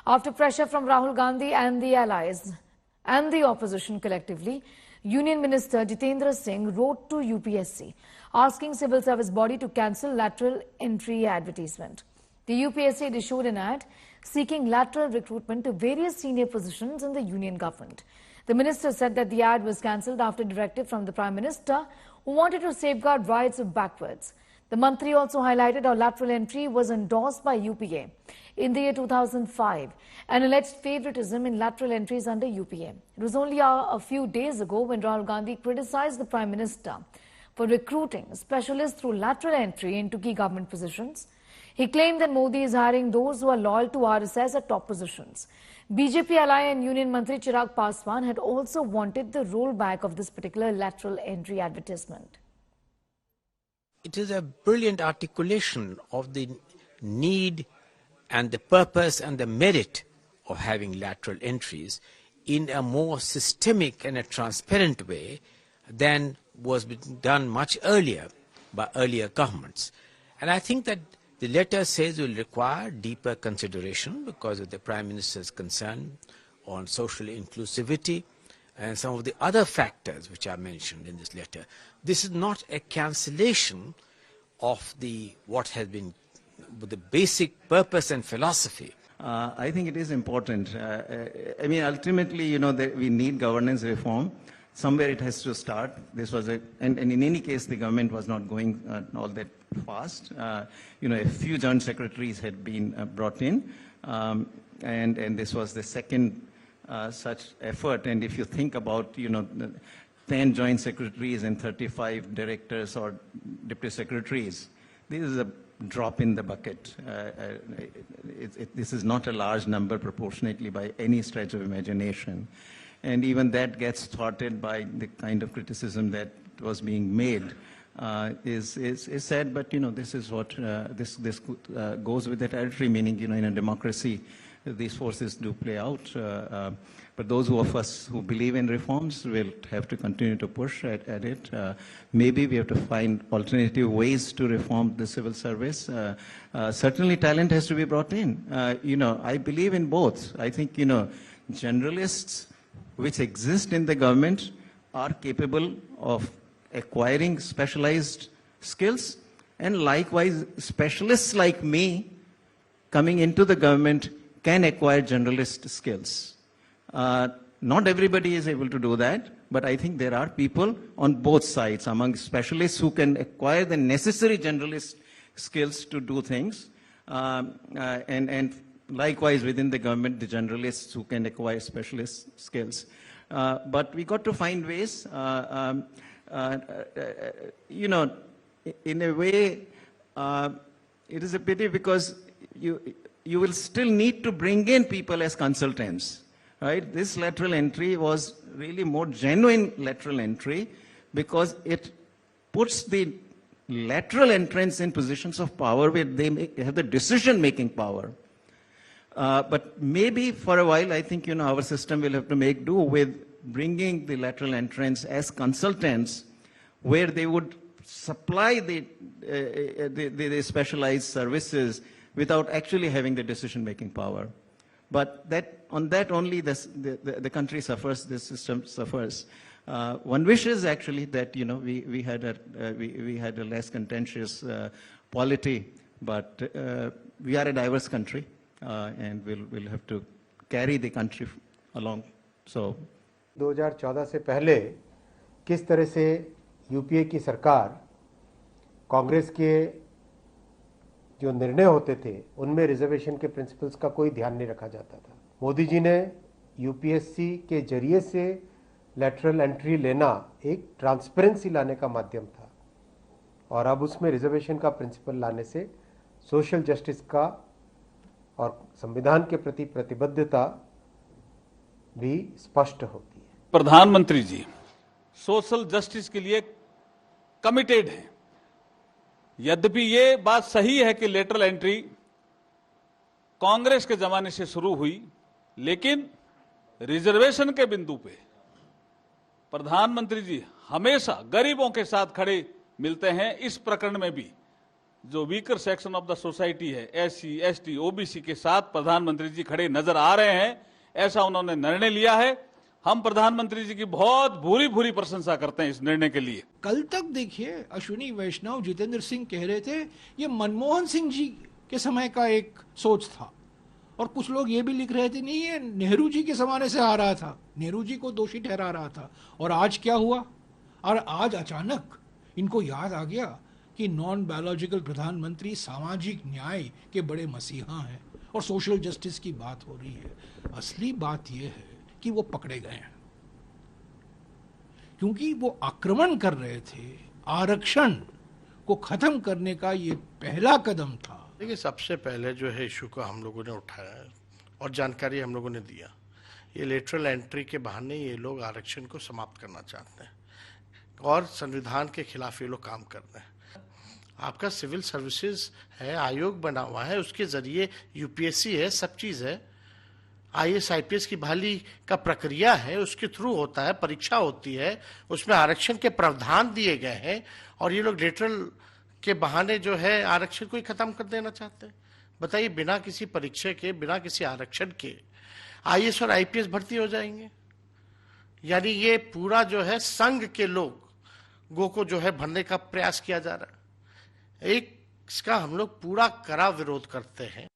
After pressure from Rahul Gandhi and the allies and the opposition collectively, Union Minister Jitendra Singh wrote to UPSC asking civil service body to cancel lateral entry advertisement. The UPSC had issued an ad seeking lateral recruitment to various senior positions in the union government. The minister said that the ad was cancelled after directive from the Prime Minister, who wanted to safeguard rights of backwards. The Mantri also highlighted how lateral entry was endorsed by UPA in the year 2005 and alleged favoritism in lateral entries under UPA. It was only a few days ago when Rahul Gandhi criticized the Prime Minister for recruiting specialists through lateral entry into key government positions. He claimed that Modi is hiring those who are loyal to RSS at top positions. BJP ally and Union Mantri Chirag Paswan had also wanted the rollback of this particular lateral entry advertisement. It is a brilliant articulation of the need and the purpose and the merit of having lateral entries in a more systemic and a transparent way than was done much earlier by earlier governments. And I think that the letter says will require deeper consideration because of the Prime Minister's concern on social inclusivity and some of the other factors which are mentioned in this letter. This is not a cancellation of what has been the basic purpose and philosophy. I think it is important. I mean, ultimately, we need governance reform. Somewhere it has to start. This was and in any case, the government was not going all that fast. A few joint secretaries had been brought in, and this was the second such effort. And if you think about, 10 joint secretaries and 35 directors or deputy secretaries, this is a drop in the bucket. This is not a large number proportionately by any stretch of imagination. And even that gets thwarted by the kind of criticism that was being made. Is sad, but this is what this goes with the territory. Meaning, in a democracy, these forces do play out. But those of us who believe in reforms will have to continue to push at it. Maybe we have to find alternative ways to reform the civil service. Certainly, talent has to be brought in. I believe in both. I think generalists which exist in the government are capable of acquiring specialized skills, and likewise specialists like me coming into the government can acquire generalist skills. Not everybody is able to do that, but I think there are people on both sides among specialists who can acquire the necessary generalist skills to do things, and likewise within the government, the generalists who can acquire specialist skills. But we got to find ways. In a way, it is a pity because you will still need to bring in people as consultants, right? This lateral entry was really more genuine lateral entry because it puts the lateral entrants in positions of power where they have the decision-making power. But maybe for a while, I think, our system will have to make do with bringing the lateral entrants as consultants where they would supply the specialized services without actually having the decision-making power. But on that only the country suffers, the system suffers. One wishes actually that we had a less contentious polity, but we are a diverse country, and we'll have to carry the country along. So 2014 से पहले किस तरह से UPA की सरकार कांग्रेस के जो निर्णय होते थे उनमें रिजर्वेशन के प्रिंसिपल्स का कोई ध्यान नहीं रखा जाता था। मोदी जी ने यूपीएससी के जरिए से लैटरल एंट्री लेना एक ट्रांसपेरेंसी लाने का माध्यम था, और अब उसमें रिजर्वेशन का प्रिंसिपल लाने से सोशल जस्टिस का और संविधान के प्रति प्रतिबद्धता भी स्पष्ट होती है। प्रधानमंत्री जी सोशल जस्टिस के लिए कमिटेड हैं। यद्यपि ये बात सही है कि लेटरल एंट्री कांग्रेस के जमाने से शुरू हुई, लेकिन रिजर्वेशन के बिंदु पे प्रधानमंत्री जी हमेशा गरीबों के साथ खड़े मिलते हैं। इस प्रकरण में भी जो weaker section of the society है, SC, ST, OBC के साथ प्रधानमंत्री जी खड़े नजर आ रहे हैं, ऐसा उन्होंने निर्णय लिया है। हम प्रधानमंत्री जी की बहुत भूरी भूरी प्रशंसा करते हैं इस निर्णय के लिए। कल तक देखिए अश्विनी वैष्णव, जितेंद्र सिंह कह रहे थे ये मनमोहन सिंह जी के समय का एक सोच था, और कुछ लोग ये भी लिख रहे थे नहीं ये नेहरू जी के जमाने से आ रहा था, नेहरू जी को दोषी ठहरा रहा था। और आज क्या हुआ? और आज अचानक इनको याद आ गया कि नॉन बायोलॉजिकल प्रधानमंत्री सामाजिक न्याय के बड़े मसीहा हैं और सोशल जस्टिस की बात हो रही है। असली बात यह है कि वो पकड़े गए हैं क्योंकि वो आक्रमण कर रहे थे। आरक्षण को खत्म करने का ये पहला कदम था। देखिए, सबसे पहले जो है इशू को हम लोगों ने उठाया और जानकारी हम लोगों ने दिया। ये लेटरल एंट्री के बहाने ये लोग आरक्षण को समाप्त करना चाहते हैं और संविधान के खिलाफ ये लोग काम कर रहे हैं। आपका सिविल सर्विसेज है, आयोग बना हुआ है, उसके जरिए UPSC है, सब चीज है। IAS IPS की बहाली का प्रक्रिया है, उसके थ्रू होता है, परीक्षा होती है, उसमें आरक्षण के प्रावधान दिए गए हैं और ये लोग लेटरल के बहाने जो है आरक्षण को ही खत्म कर देना चाहते हैं। बताइए, बिना किसी परीक्षा के, बिना किसी आरक्षण के IAS और IPS भर्ती हो जाएंगे? यानी ये पूरा जो है संघ के लोगों को जो है भरने का प्रयास किया जा रहा है। इसका हम लोग पूरा कड़ा विरोध करते हैं।